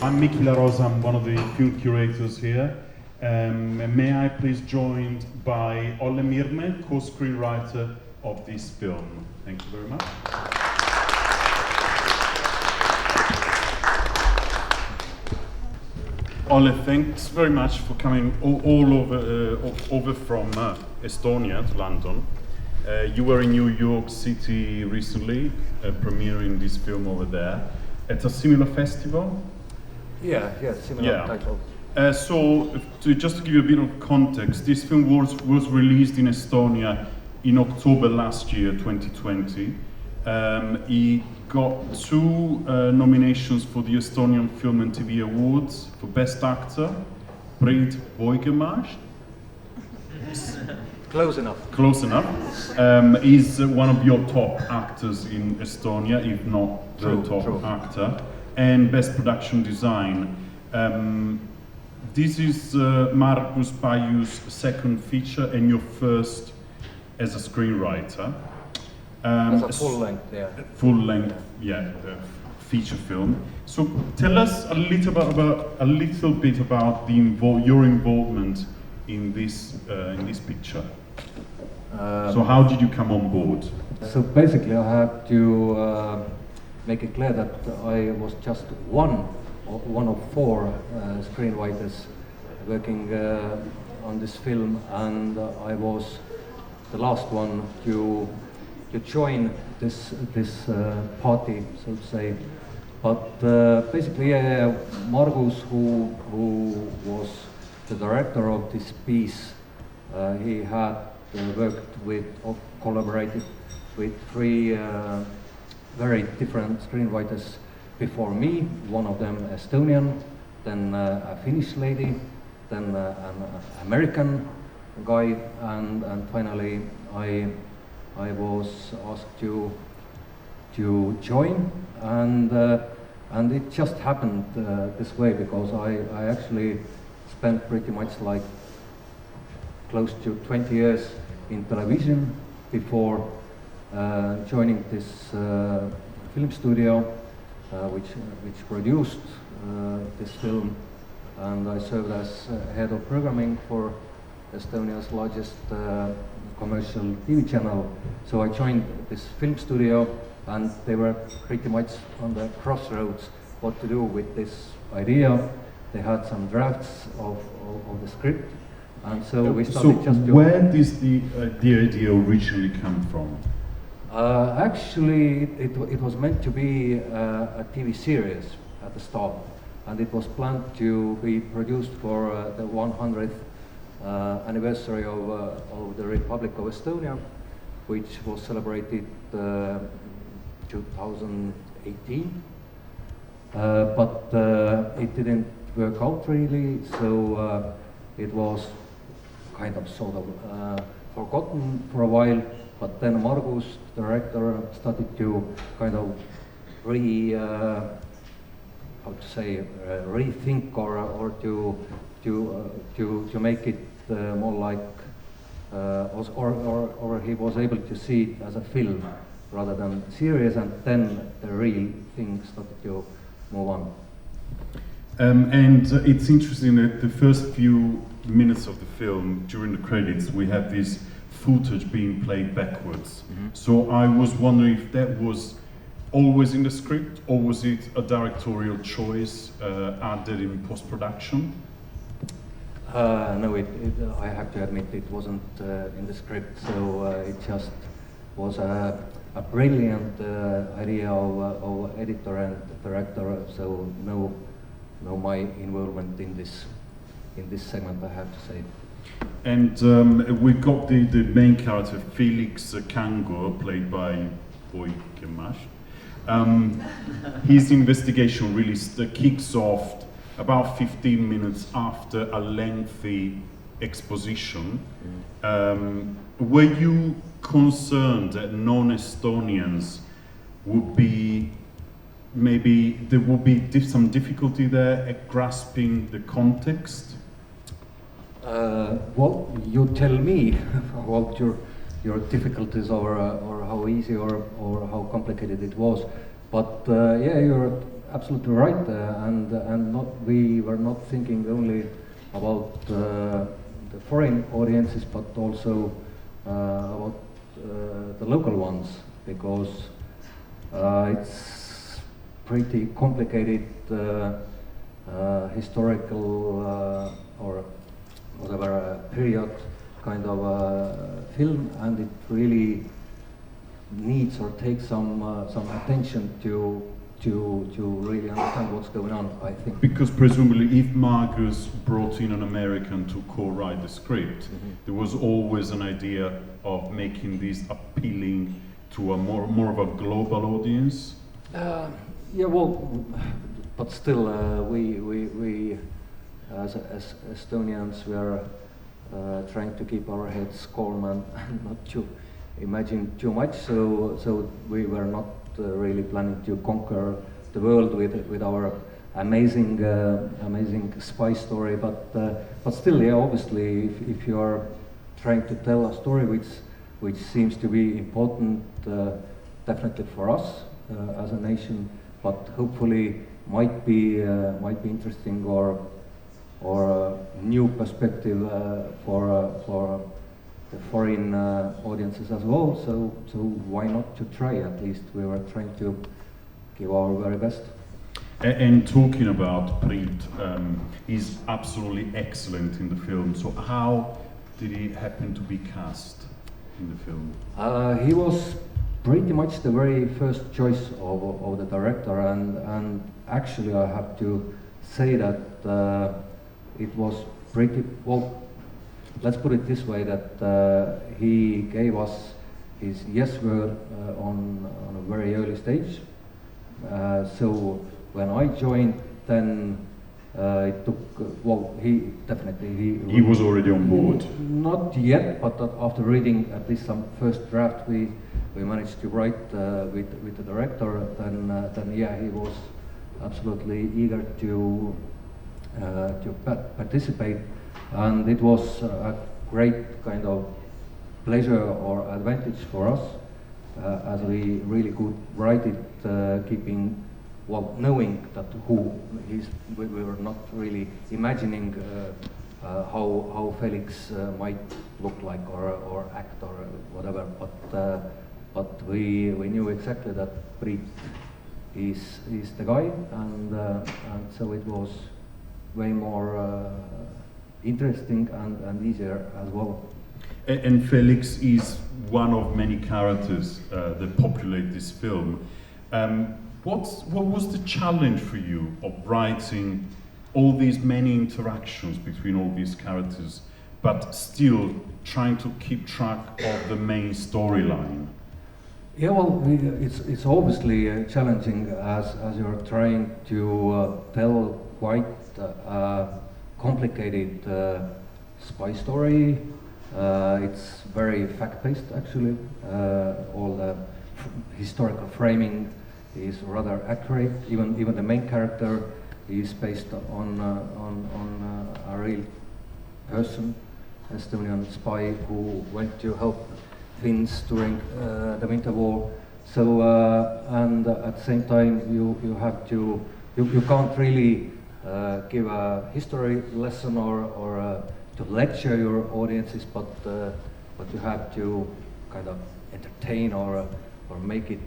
I'm Rosa, I'm one of the film curators here. May I please joined by Olle Mirme, co-screenwriter of this film. Thank you very much. Olle, thanks very much for coming all over from Estonia to London. You were in New York City recently, premiering this film over there at a similar festival. Yeah, similar title. Just to give you a bit of context, this film was released in Estonia in October last year, 2020. He got 2 nominations for the Estonian Film and TV Awards for Best Actor, Priit Võigemast. Close enough. Close enough. He's one of your top actors in Estonia, if not the top actor. And Best Production Design. This is Margus Paiu's second feature and your first as a screenwriter. As a full-length, yeah. Full-length, feature film. So tell us a little bit about your involvement in this picture. So how did you come on board? So basically, I have to make it clear that I was just one of 4 screenwriters working on this film, and I was the last one to join this party, so to say. But basically, Margus, who was the director of this piece, he had collaborated with 3 very different screenwriters before me. One of them Estonian, then a Finnish lady, then an American guy, and finally I was asked to join, and it just happened this way because I actually spent pretty much like close to 20 years in television before joining this film studio which produced this film, and I served as head of programming for Estonia's largest commercial TV channel. So I joined this film studio, and they were pretty much on the crossroads what to do with this idea. They had some drafts of the script, and so we started just to... Where did the idea originally come from? Actually, it was meant to be a TV series at the start, and it was planned to be produced for the 100th anniversary of the Republic of Estonia, which was celebrated 2018. But it didn't work out really, so it was kind of sort of forgotten for a while. But then Margus, the director, started to kind of rethink or to make it more like, or he was able to see it as a film rather than series, and then the real thing started to move on. And it's interesting that the first few minutes of the film, during the credits, we have this footage being played backwards. Mm-hmm. So I was wondering if that was always in the script, or was it a directorial choice added in post-production? No, I have to admit it wasn't in the script, so it just was a brilliant idea of editor and director, so no my involvement in this segment, I have to say. And we got the main character, Felix Kango, played by Võigemast. His investigation really kicks off about 15 minutes after a lengthy exposition. Were you concerned that non-Estonians would be, maybe there would be some difficulty there at grasping the context? Well, you tell me about your difficulties, or how easy or how complicated it was. But yeah, you're absolutely right, and we were not thinking only about the foreign audiences, but also about the local ones, because it's pretty complicated historical or whatever period kind of film, and it really needs or takes some attention to really understand what's going on, I think. Because presumably if Marcus brought in an American to co-write the script, there was always an idea of making this appealing to a more of a global audience? Yeah, well, but still, we as Estonians, we are trying to keep our heads calm and not to imagine too much. So we were not really planning to conquer the world with our amazing spy story. But still, yeah, obviously, if you are trying to tell a story which seems to be important, definitely for us as a nation, but hopefully might be interesting or a new perspective for the foreign audiences as well. So why not to try? At least we were trying to give our very best. And talking about Priit, he's absolutely excellent in the film. So how did he happen to be cast in the film? He was pretty much the very first choice of the director, and actually I have to say that it was pretty well. Let's put it this way: that he gave us his yes word on a very early stage. So when I joined, then it took. Well, he definitely he was already on board. Not yet, but after reading at least some first draft, we managed to write with the director. Then yeah, he was absolutely eager to participate, and it was a great kind of pleasure or advantage for us, as we really could write it, keeping, well, knowing that who he's. We were not really imagining how Felix might look like or act or whatever, but we knew exactly that Priit is the guy, and so it was way more interesting and easier as well. And Felix is one of many characters that populate this film. What was the challenge for you of writing all these many interactions between all these characters, but still trying to keep track of the main storyline? Yeah, well, it's obviously challenging as you're trying to tell quite complicated spy story. It's very fact-based, actually. All the historical framing is rather accurate. Even the main character is based on a real person, Estonian spy who went to help Finns during the Winter War. So and at the same time, you have to you can't really give a history lesson or to lecture your audiences, but you have to kind of entertain or make it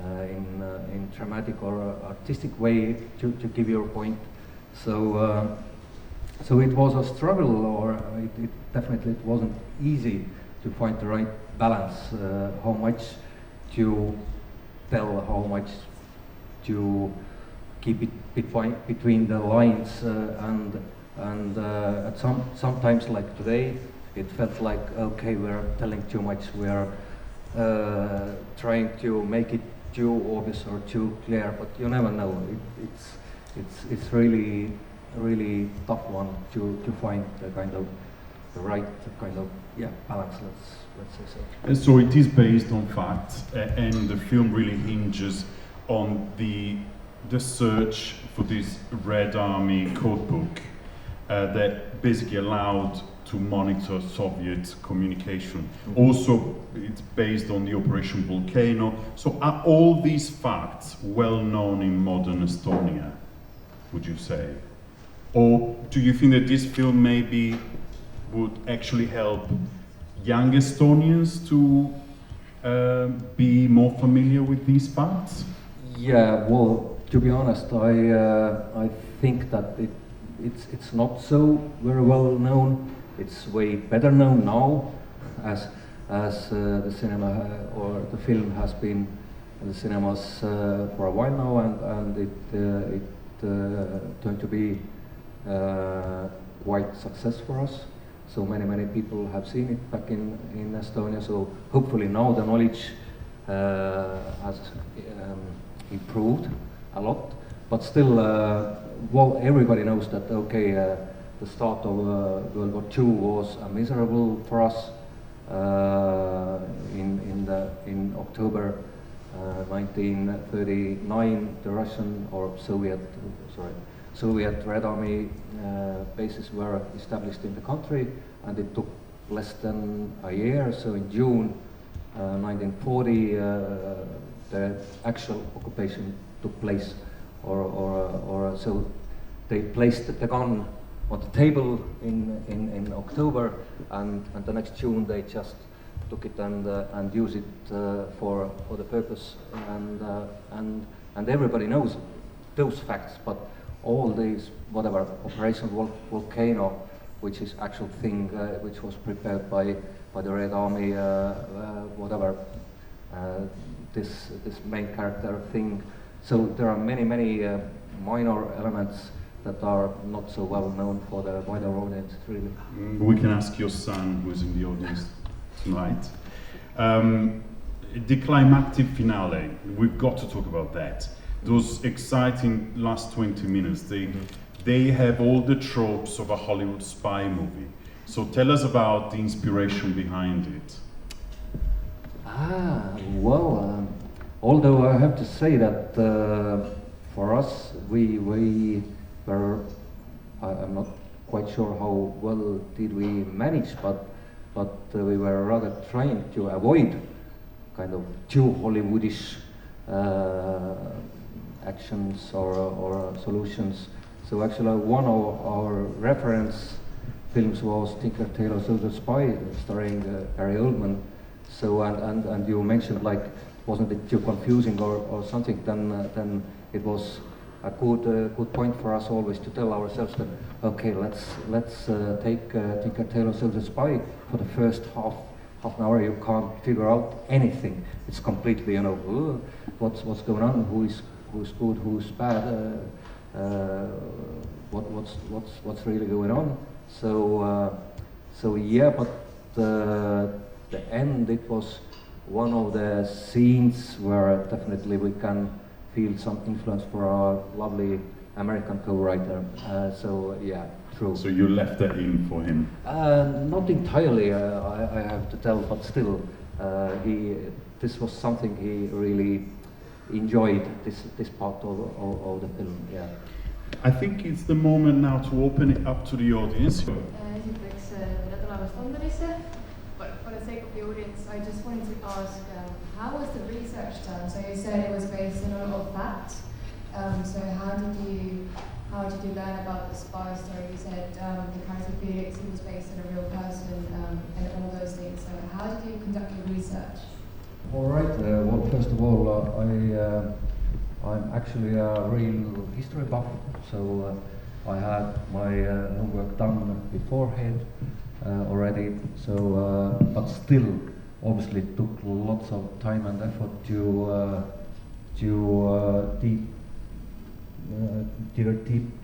in dramatic or artistic way to give your point. So it was a struggle, or it definitely wasn't easy to find the right balance. How much to tell, how much to keep it between the lines, and at sometimes like today, it felt like, okay, we're telling too much. We're trying to make it too obvious or too clear, but you never know. It's really tough one to find the right kind of balance. Let's say so. And so it is based on facts, and the film really hinges on the search for this Red Army code book that basically allowed to monitor Soviet communication. Also, it's based on the Operation Volcano. So are all these facts well known in modern Estonia, would you say? Or do you think that this film maybe would actually help young Estonians to be more familiar with these facts? Yeah, well, to be honest, I think that it's not so very well known. It's way better known now, as the cinema or the film has been in the cinemas for a while now, and it turned to be quite success for us. So many people have seen it back in Estonia. So hopefully now the knowledge has improved a lot. But still, well, everybody knows that okay, the start of World War II was miserable for us. In October 1939, the Russian or Soviet Red Army bases were established in the country, and it took less than a year. So in June 1940, the actual occupation took place, or so they placed the gun on the table in October, and the next June they just took it and used it for the purpose, and everybody knows those facts, but all these, whatever, Operation Volcano, which is actual thing which was prepared by the Red Army, whatever, this main character thing. So there are many minor elements that are not so well known for the wider audience, really. We can ask your son, who's in the audience tonight. The climactic finale, we've got to talk about that. Those exciting last 20 minutes, they have all the tropes of a Hollywood spy movie. So tell us about the inspiration behind it. Well, although I have to say that for us, we were, I'm not quite sure how well did we manage, but we were rather trying to avoid kind of too Hollywoodish actions or solutions. So actually one of our reference films was Tinker Tailor Soldier Spy, starring Gary Oldman. So and you mentioned, like, wasn't it too confusing or something? Then it was a good point for us always to tell ourselves that okay, let's take Tinker Tailor Soldier Spy. For the first half an hour you can't figure out anything. It's completely, you know, what's going on, who's good, who's bad, what's really going on. So yeah, but the end, it was one of the scenes where definitely we can feel some influence for our lovely American co-writer. So yeah, true. So you left that in for him? Not entirely, I have to tell, but still, this was something he really enjoyed, this part of the film. Yeah. I think it's the moment now to open it up to the audience. Esiteks, tere tulemast Londonisse. For the sake of the audience, I just wanted to ask, how was the research done? So you said it was based on a lot of facts. So how did you learn about the spy story? You said the character Felix, he was based on a real person, and all those things. So how did you conduct your research? All right. Well, first of all, I'm actually a real history buff, so I had my homework done beforehand already. So, but still, obviously, it took lots of time and effort to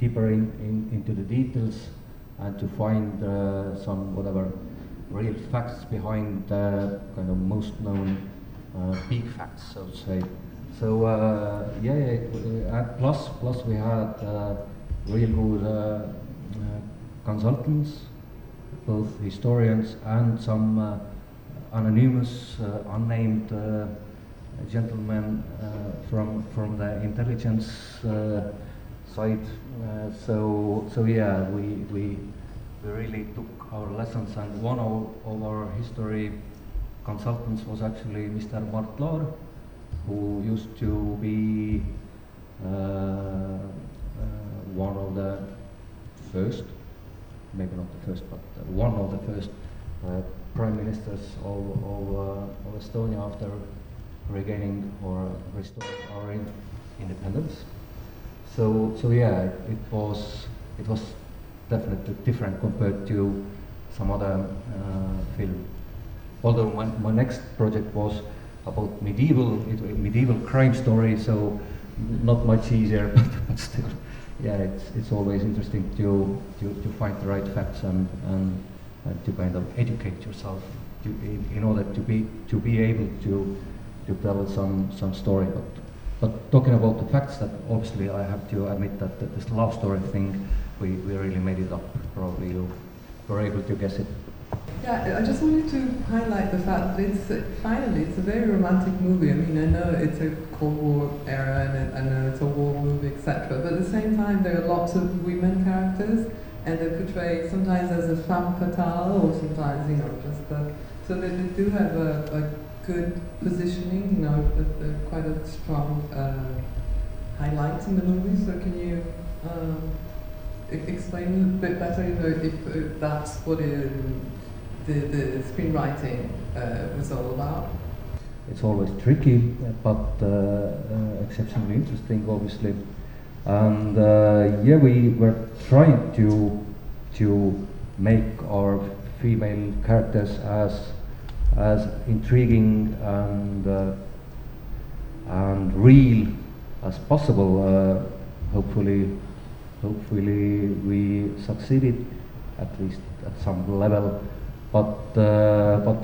deeper into the details and to find some whatever real facts behind the kind of most known big facts, so to say. So plus we had real good consultants, both historians and some anonymous, unnamed gentlemen from the intelligence side. So yeah, we really took our lessons, and one of our history consultants was actually Mr. Mart Laar, who used to be one of the first, maybe not the first, but one of the first prime ministers of Estonia after regaining or restoring our independence. So yeah, it was definitely different compared to some other film. Although my next project was about medieval crime story, so not much easier, but still, yeah, it's always interesting to find the right facts and to kind of educate yourself in order to be able to tell some story. But talking about the facts, that obviously I have to admit that this love story thing, we really made it up. Probably you were able to guess it. Yeah, I just wanted to highlight the fact that it's a very romantic movie. I mean, I know it's a Cold War era and I know it's a war movie, etc. But at the same time, there are lots of women characters, and they're portrayed sometimes as a femme fatale, or sometimes, so they do have a good positioning, quite a strong highlight in the movie. So can you explain a bit better, if that's what the screenwriting was all about? It's always tricky, but exceptionally interesting, obviously. And yeah, we were trying to make our female characters as intriguing and real as possible. Hopefully we succeeded, at least at some level. But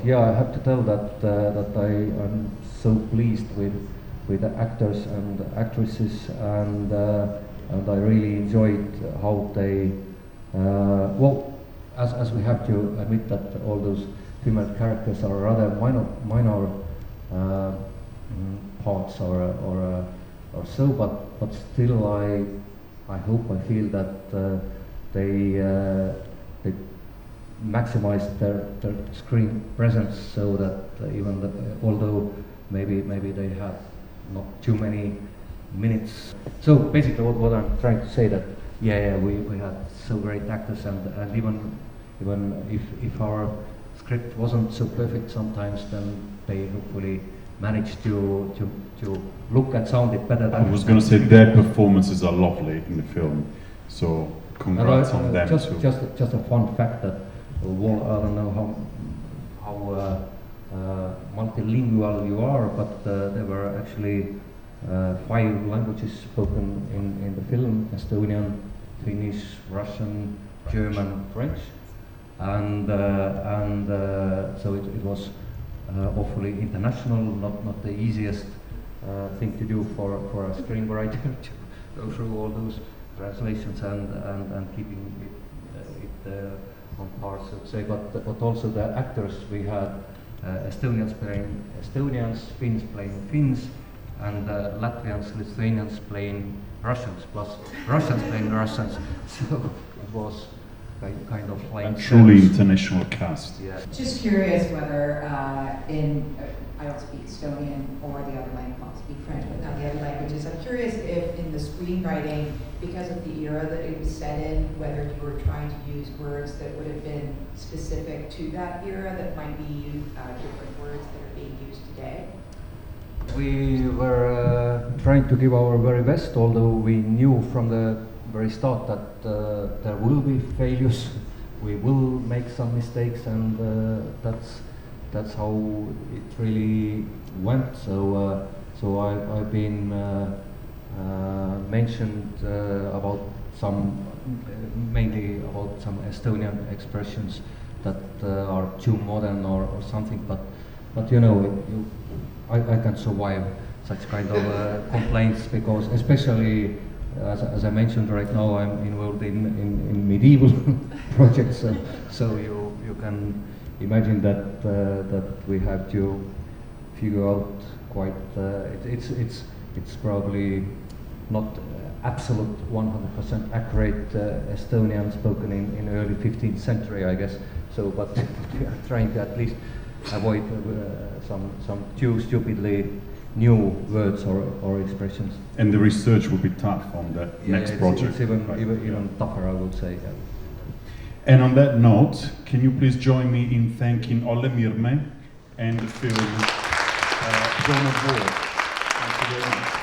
yeah, I have to tell that I am so pleased with the actors and actresses, and I really enjoyed how they well, as we have to admit that all those female characters are rather minor parts or so, but still I hope, I feel that they maximize their screen presence, so that although maybe they have not too many minutes. So basically what I'm trying to say, that yeah, we had so great actors, and even if our script wasn't so perfect sometimes, then they hopefully managed to look and sound it better than I was going to say their performances are lovely in the film, so congrats on them too. Just a fun fact that I don't know how multilingual you are, but there were actually 5 languages spoken in the film: Estonian, Finnish, Russian, German, French, and so it was awfully international. Not the easiest thing to do for a screenwriter to go through all those translations and keeping it on par, so to say. But also the actors, we had Estonians playing Estonians, Finns playing Finns, and Latvians, Lithuanians playing Russians, plus Russians playing Russians. So it was kind of like a truly international cast. Yeah. Just curious whether I don't speak Estonian or the other language, I speak French, but not the other languages. I'm curious if in the screenwriting, because of the era that it was set in, whether you were trying to use words that would have been specific to that era that might be different words that are being used today. We were trying to give our very best, although we knew from the very start that there will be failures. We will make some mistakes, and that's how it really went. So I've been mentioned about mainly about some Estonian expressions that are too modern or something. But I can survive such kind of complaints, because especially as I mentioned, right now I'm involved in medieval projects, so you can imagine that we have to figure out quite. It's probably not absolute 100% accurate Estonian spoken in early 15th century, I guess. So, but we are trying to at least avoid some too stupidly new words or expressions. And the research will be tough on that next project. It's even tougher, I would say. Yeah. And on that note, can you please join me in thanking Olle Mirme and the film John of War. Thank you very much.